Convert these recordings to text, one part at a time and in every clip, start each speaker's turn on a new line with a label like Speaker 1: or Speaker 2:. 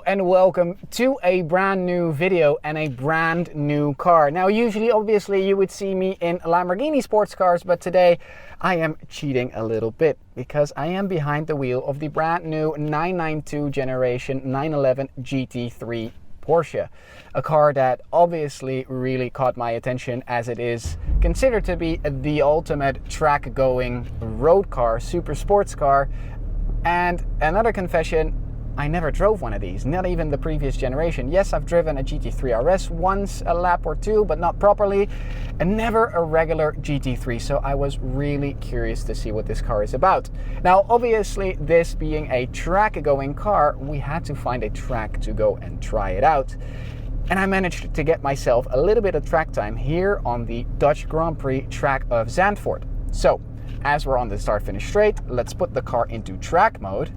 Speaker 1: and welcome to a brand new video and a brand new car. Now usually obviously you would see me in Lamborghini sports cars, but today I am cheating a little bit because I am behind the wheel of the brand new 992 generation 911 GT3 Porsche. A car that obviously really caught my attention as it is considered to be the ultimate track going road car, super sports car. And another confession, I never drove one of these, not even the previous generation. Yes, I've driven a GT3 RS once, a lap or two, but not properly, and never a regular GT3. So I was really curious to see what this car is about. Now, obviously, this being a track-going car, we had to find a track to go and try it out. And I managed to get myself a little bit of track time here on the Dutch Grand Prix track of Zandvoort. So, as we're on the start-finish straight, let's put the car into track mode.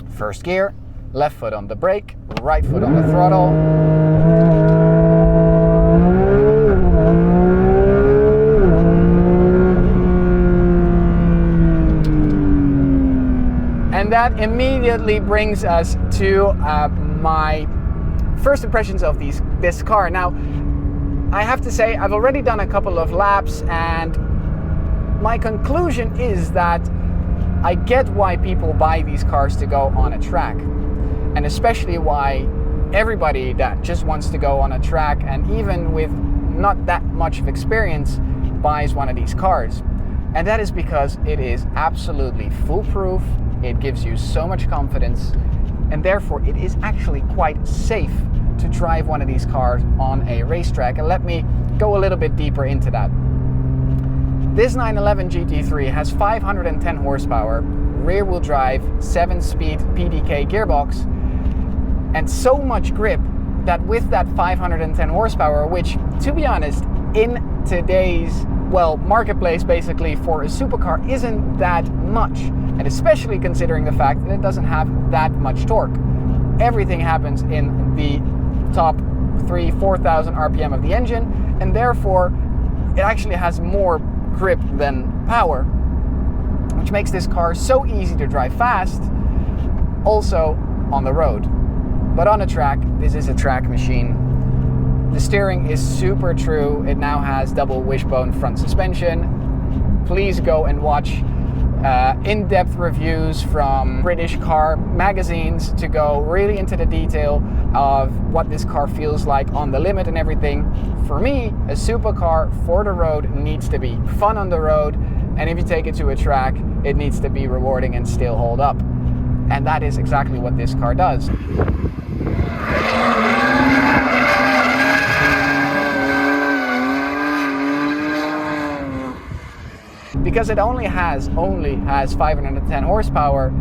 Speaker 1: First gear, left foot on the brake, right foot on the throttle. And that immediately brings us to my first impressions of this car. Now, I have to say I've already done a couple of laps, and my conclusion is that I get why people buy these cars to go on a track, and especially why everybody that just wants to go on a track and even with not that much of experience buys one of these cars. And that is because it is absolutely foolproof, it gives you so much confidence, and therefore it is actually quite safe to drive one of these cars on a racetrack. And let me go a little bit deeper into that. This 911 GT3 has 510 horsepower, rear-wheel drive, 7-speed PDK gearbox, and so much grip that with that 510 horsepower, which, to be honest, in today's, marketplace basically for a supercar isn't that much, and especially considering the fact that it doesn't have that much torque. Everything happens in the top 4,000 RPM of the engine, and therefore it actually has more grip than power, which makes this car so easy to drive fast, also on the road. But on a track, this is a track machine. The steering is super true. It now has double wishbone front suspension. Please go and watch in-depth reviews from British car magazines to go really into the detail of what this car feels like on the limit and everything. For me, a supercar for the road needs to be fun on the road, and if you take it to a track, it needs to be rewarding and still hold up. And that is exactly what this car does. Because it only has 510 horsepower,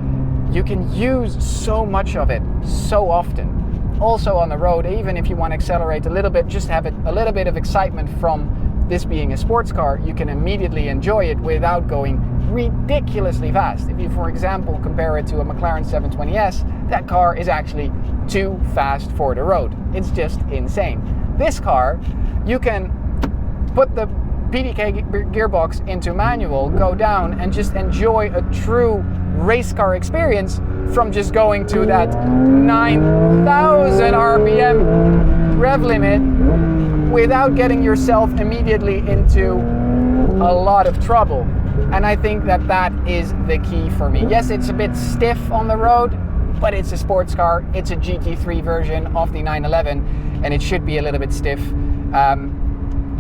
Speaker 1: you can use so much of it so often. Also on the road, even if you want to accelerate a little bit, just have a little bit of excitement from this being a sports car, you can immediately enjoy it without going ridiculously fast. If you, for example, compare it to a McLaren 720S, that car is actually too fast for the road. It's just insane. This car, you can put the PDK gearbox into manual, go down and just enjoy a true race car experience from just going to that 9,000 RPM rev limit without getting yourself immediately into a lot of trouble. And I think that that is the key for me. Yes, it's a bit stiff on the road, but it's a sports car. It's a GT3 version of the 911, and it should be a little bit stiff.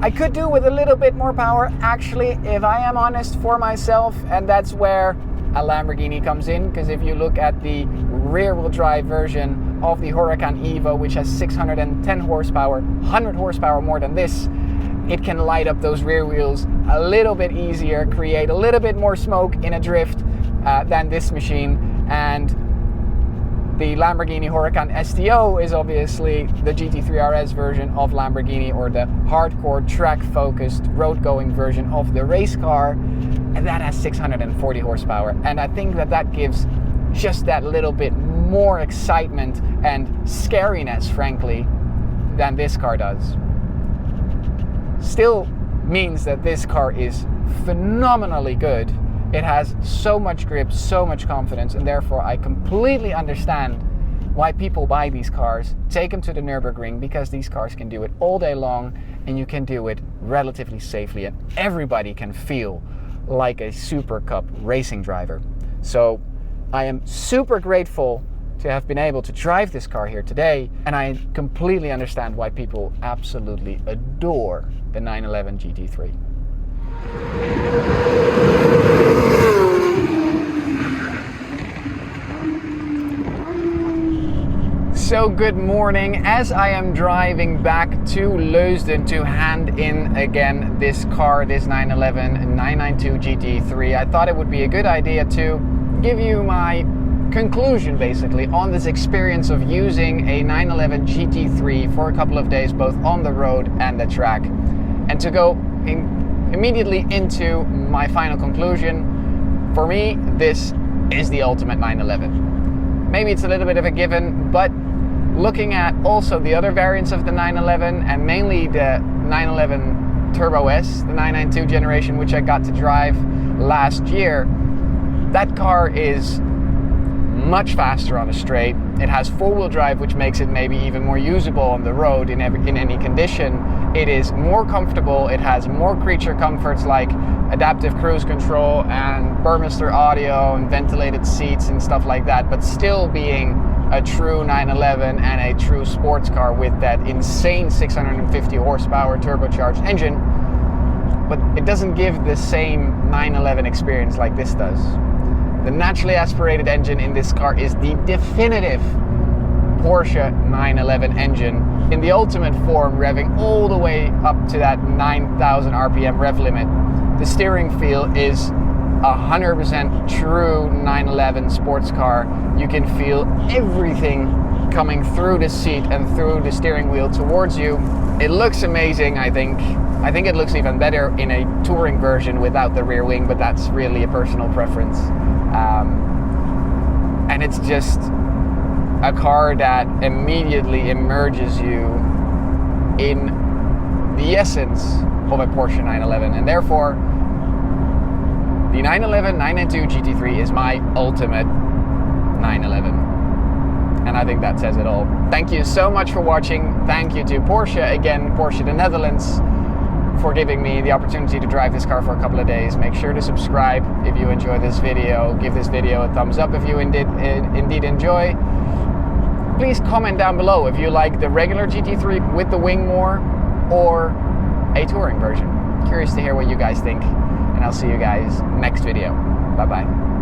Speaker 1: I could do with a little bit more power, actually, if I am honest for myself, and that's where a Lamborghini comes in, because if you look at the rear-wheel drive version of the Huracan Evo, which has 610 horsepower, 100 horsepower more than this, it can light up those rear wheels a little bit easier, create a little bit more smoke in a drift than this machine. And the Lamborghini Huracan STO is obviously the GT3 RS version of Lamborghini, or the hardcore track-focused road-going version of the race car, and that has 640 horsepower. And I think that that gives just that little bit more excitement and scariness, frankly, than this car does. Still means that this car is phenomenally good. It has so much grip, so much confidence, and therefore I completely understand why people buy these cars, take them to the Nürburgring, because these cars can do it all day long and you can do it relatively safely, and everybody can feel like a Super Cup racing driver. So I am super grateful to have been able to drive this car here today, and I completely understand why people absolutely adore the 911 GT3. So good morning. As I am driving back to Leusden to hand in again this car, this 911 992 GT3, I thought it would be a good idea to give you my conclusion basically on this experience of using a 911 GT3 for a couple of days, both on the road and the track, and to go immediately into my final conclusion. For me, this is the ultimate 911. Maybe it's a little bit of a given, but looking at also the other variants of the 911, and mainly the 911 Turbo S, the 992 generation, which I got to drive last year, that car is much faster on a straight. It has four-wheel drive, which makes it maybe even more usable on the road in any condition. It is more comfortable. It has more creature comforts like adaptive cruise control and Burmester audio and ventilated seats and stuff like that, but still being a true 911 and a true sports car with that insane 650 horsepower turbocharged engine. But it doesn't give the same 911 experience like this does. The naturally aspirated engine in this car is the definitive Porsche 911 engine in the ultimate form, revving all the way up to that 9,000 RPM rev limit. The steering feel is 100% true 911 sports car. You can feel everything coming through the seat and through the steering wheel towards you. It looks amazing, I think. I think it looks even better in a touring version without the rear wing, but that's really a personal preference. And it's just a car that immediately immerses you in the essence of a Porsche 911, and therefore the 911 992 GT3 is my ultimate 911. And I think that says it all. Thank you so much for watching. Thank you to Porsche, again, Porsche the Netherlands, for giving me the opportunity to drive this car for a couple of days. Make sure to subscribe if you enjoy this video. Give this video a thumbs up if you indeed enjoy. Please comment down below if you like the regular GT3 with the wing more or a touring version. Curious to hear what you guys think, and I'll see you guys next video. Bye bye.